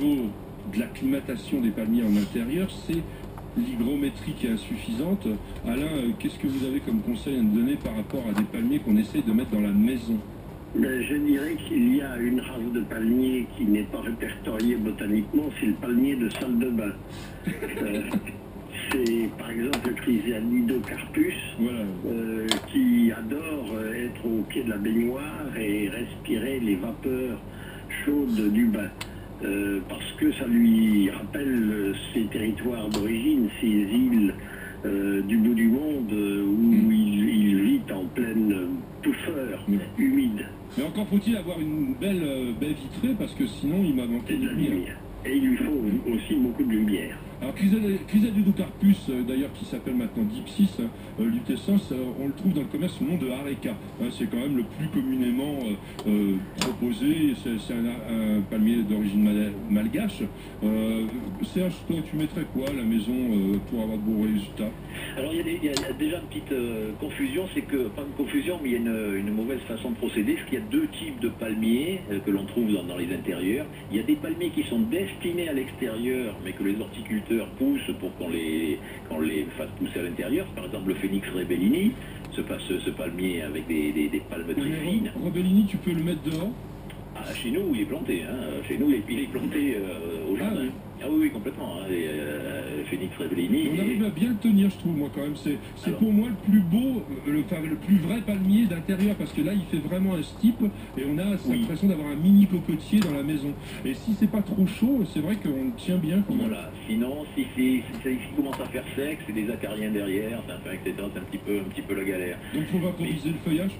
niveau de l'acclimatation des palmiers en intérieur, c'est l'hygrométrie qui est insuffisante. Alain, qu'est-ce que vous avez comme conseil à nous donner par rapport à des palmiers qu'on essaye de mettre dans la maison? Je dirais qu'il y a une race de palmiers qui n'est pas répertoriée botaniquement, c'est le palmier de salle de bain. C'est par exemple le Chrysalidiocarpus, Voilà. qui adore être au pied de la baignoire et respirer les vapeurs chaudes du bain. Parce que ça lui rappelle ses territoires d'origine, ces îles du bout du monde où il vit en pleine touffeur humide. Mais encore faut-il avoir une belle baie vitrée parce que sinon il m'a manqué de lumière. Et il lui faut aussi beaucoup de lumière. Alors Chrysalidiocarpus, d'ailleurs qui s'appelle maintenant Dipsis lutescens, on le trouve dans le commerce sous le nom de Areca. C'est quand même le plus communément proposé, c'est un palmier d'origine malgache. Serge, toi tu mettrais quoi à la maison pour avoir de bons résultats? Alors il y a déjà une petite confusion, c'est que, pas une confusion, mais il y a une mauvaise façon de procéder, parce qu'il y a deux types de palmiers que l'on trouve dans les intérieurs. Il y a des palmiers qui sont destinés à l'extérieur, mais que les horticulteurs poussent pour qu'on les fasse pousser à l'intérieur. Par exemple le Phoenix rebellini, ce palmier avec des palmes très fines. Rebellini, tu peux le mettre dehors? Ah, chez nous, il est planté. Chez nous, il est planté au jardin. Ah oui, complètement. Phoenix rebellini. On arrive à bien le tenir, je trouve, moi, quand même. C'est pour moi le plus beau, le plus vrai palmier d'intérieur, parce que là, il fait vraiment un stipe, et on a l'impression d'avoir un mini cocotier dans la maison. Et si c'est pas trop chaud, c'est vrai qu'on le tient bien. Voilà. Sinon, si commence à faire sec, c'est des acariens derrière, etc. C'est un petit peu la galère. Donc, il faut vaporiser le feuillage?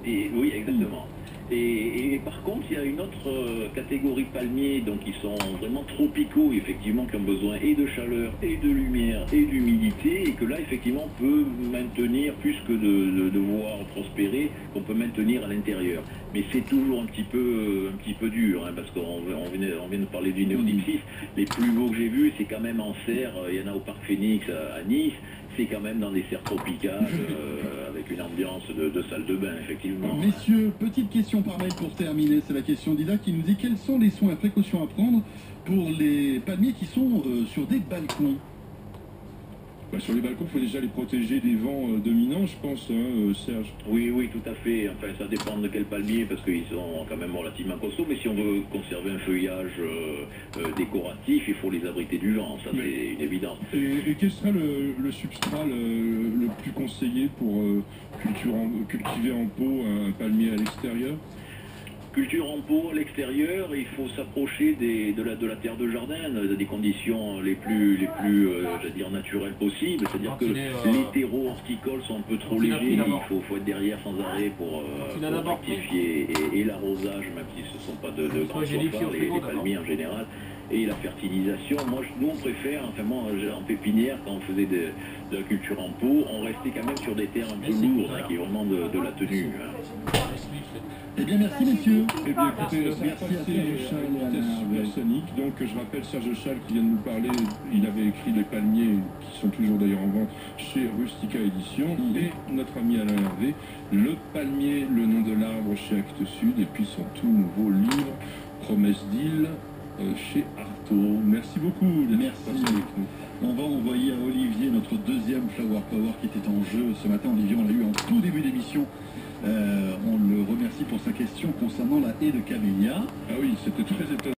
Oui, exactement. Et par contre, il y a une autre catégorie de palmiers donc, qui sont vraiment tropicaux, effectivement, qui ont besoin et de chaleur, et de lumière, et d'humidité, et que là, effectivement, on peut maintenir, plus que de voir prospérer, qu'on peut maintenir à l'intérieur. Mais c'est toujours un petit peu dur, parce qu'on vient de parler du Néodipsis. Les plus beaux que j'ai vus, c'est quand même en serre, il y en a au Parc Phoenix à Nice, c'est quand même dans des serres tropicales, avec une ambiance de salle de bain, effectivement. Messieurs, petite question par mail pour terminer. C'est la question d'Ida qui nous dit quels sont les soins et précautions à prendre pour les palmiers qui sont sur des balcons? Sur les balcons, il faut déjà les protéger des vents dominants, je pense, Serge. Oui, tout à fait. Enfin, ça dépend de quel palmier, parce qu'ils sont quand même relativement costauds. Mais si on veut conserver un feuillage décoratif, il faut les abriter du vent. Ça, c'est une évidence. Et quel serait le substrat le plus conseillé pour cultiver en pot un palmier à l'extérieur? Culture en pot à l'extérieur, il faut s'approcher de la terre de jardin, des conditions les plus je veux dire, naturelles possibles. C'est-à-dire que les terreaux horticoles sont un peu trop légers, il faut être derrière sans arrêt pour rectifier. Et l'arrosage, même si ce ne sont pas de grands chauffards, les palmiers en général. Et la fertilisation, nous on préfère, enfin moi en pépinière, quand on faisait de la culture en pot, on restait quand même sur des terres un peu lourdes, qui est vraiment de la tenue. Eh bien, merci messieurs. Eh bien, écoutez, merci Supersonic. Donc, je rappelle Serge Schall qui vient de nous parler. Il avait écrit Les Palmiers, qui sont toujours d'ailleurs en vente chez Rustica Éditions. Et notre ami Alain Hervé, Le Palmier, le nom de l'arbre chez Actes Sud. Et puis son tout nouveau livre, Promesse d'île, chez Artaud. Merci beaucoup. Merci. On va envoyer à Olivier notre deuxième Flower Power qui était en jeu ce matin. Olivier, on l'a eu en tout début d'émission. On le remercie pour sa question concernant la haie de camélia. Ah oui, c'était très étonnant.